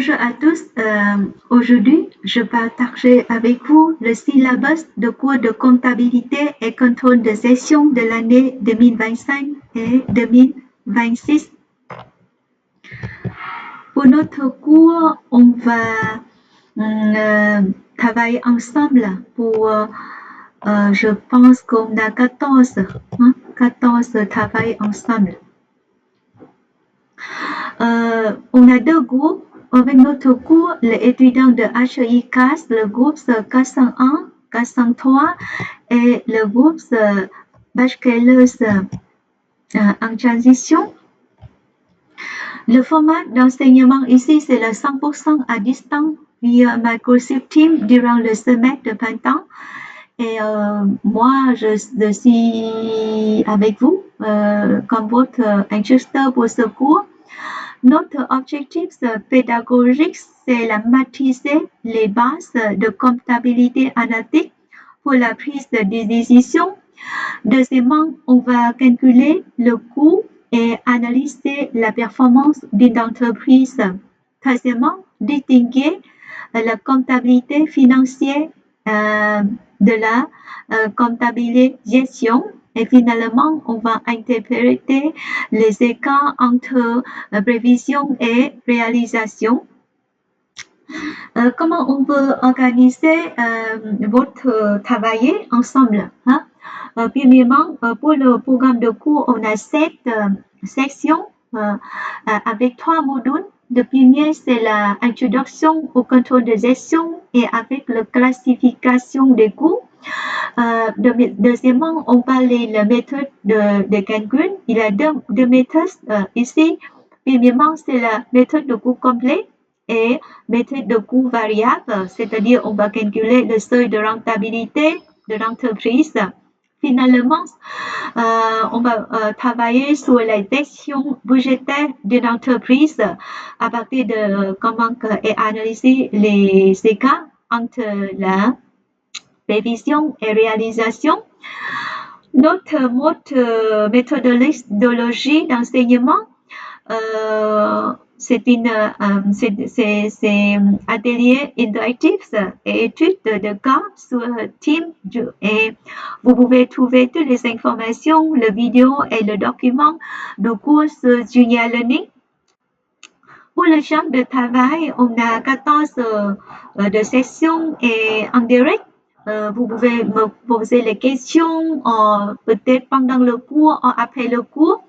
Bonjour à tous. Aujourd'hui, je partagerai avec vous le syllabus de cours de comptabilité et contrôle de gestion de l'année 2025 et 2026. Pour notre cours, on va travailler ensemble pour, je pense qu'on a 14 travail ensemble. On a deux groupes avec notre cours, les étudiants de HEI CAS, le groupe 401, 403 et le groupe bachelors en transition. Le format d'enseignement ici, c'est le 100% à distance via Microsoft Teams durant le semestre de printemps. Et moi, je suis avec vous comme votre instructeur pour ce cours. Notre objectif pédagogique, c'est la maîtriser les bases de comptabilité analytique pour la prise de décision. Deuxièmement, on va calculer le coût et analyser la performance d'une entreprise. Troisièmement, distinguer la comptabilité financière de la comptabilité gestion. Et finalement, on va interpréter les écarts entre prévision et réalisation. Comment on peut organiser votre travail ensemble, hein? Premièrement, pour le programme de cours, on a 7 sections avec 3 modules. Le premier, c'est l'introduction au contrôle de gestion et avec la classification des coûts. Deuxièmement, on parle de la méthode de calcul. Il y a deux méthodes ici. Premièrement, c'est la méthode de coût complet et méthode de coût variable, c'est-à-dire on va calculer le seuil de rentabilité de l'entreprise. Finalement, on va travailler sur la gestion budgétaire d'une entreprise à partir de comment et analyser les écarts entre la prévision et réalisation. Notre mode méthodologie d'enseignement, c'est atelier interactif et études de cas sur Teams et vous pouvez trouver toutes les informations, le vidéo et le document de cours sur Junior Learning. Pour le champ de travail, on a 14 de sessions et en direct. Vous pouvez me poser les questions peut-être pendant le cours ou après le cours.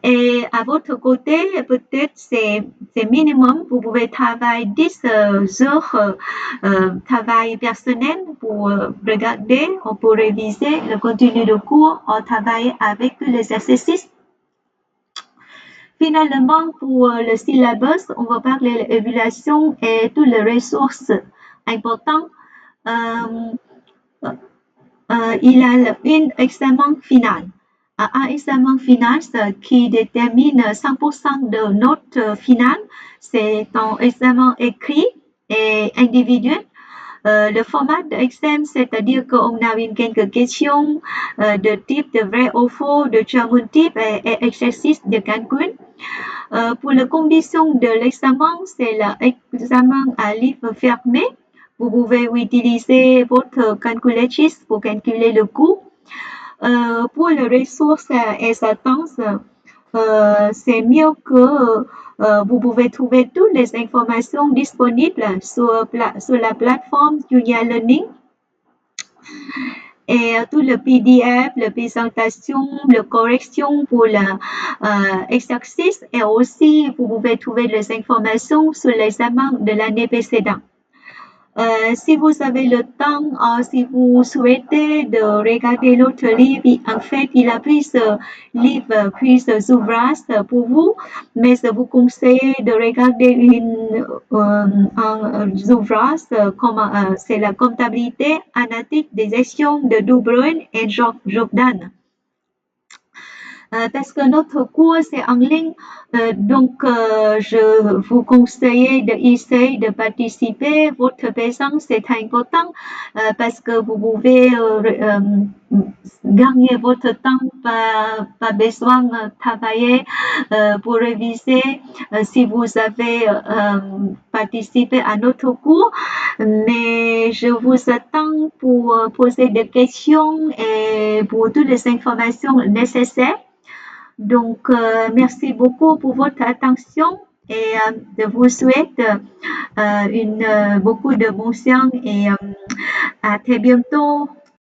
Et à votre côté, peut-être c'est minimum, vous pouvez travailler 10 heures travail personnel pour regarder ou pour réviser le contenu du cours ou travailler avec les exercices. Finalement, pour le syllabus, on va parler de l'évaluation et toutes les ressources importantes. Il y a un examen final. Un examen final qui détermine 100% de notes finales. C'est un examen écrit et individuel. Le format d'examen, c'est-à-dire qu'on a quelques questions de type de vrai ou faux, de choix multiples et exercices de calcul. Pour les conditions de l'examen, c'est l'examen à livre fermé. Vous pouvez utiliser votre calculatrice pour calculer le coût. Pour les ressources existantes, c'est mieux que vous pouvez trouver toutes les informations disponibles sur la plateforme Junior Learning. Et tout le PDF, la présentation, la correction pour l'exercice et aussi vous pouvez trouver les informations sur l'examen de l'année précédente. Si vous avez le temps ou si vous souhaitez de regarder l'autre livre, en fait, il a pris ce livre, puis ce ouvrage pour vous, mais je vous conseille de regarder un ouvrage comme c'est la comptabilité analytique des gestions de Dubreuil et Jordan. parce que notre cours c'est en ligne, donc je vous conseille d'essayer de participer. Votre présence c'est important parce que vous pouvez gagner votre temps, pas besoin de travailler pour réviser si vous avez participé à notre cours. Mais je vous attends pour poser des questions et pour toutes les informations nécessaires. Donc, merci beaucoup pour votre attention et je vous souhaite beaucoup de bon sens et à très bientôt.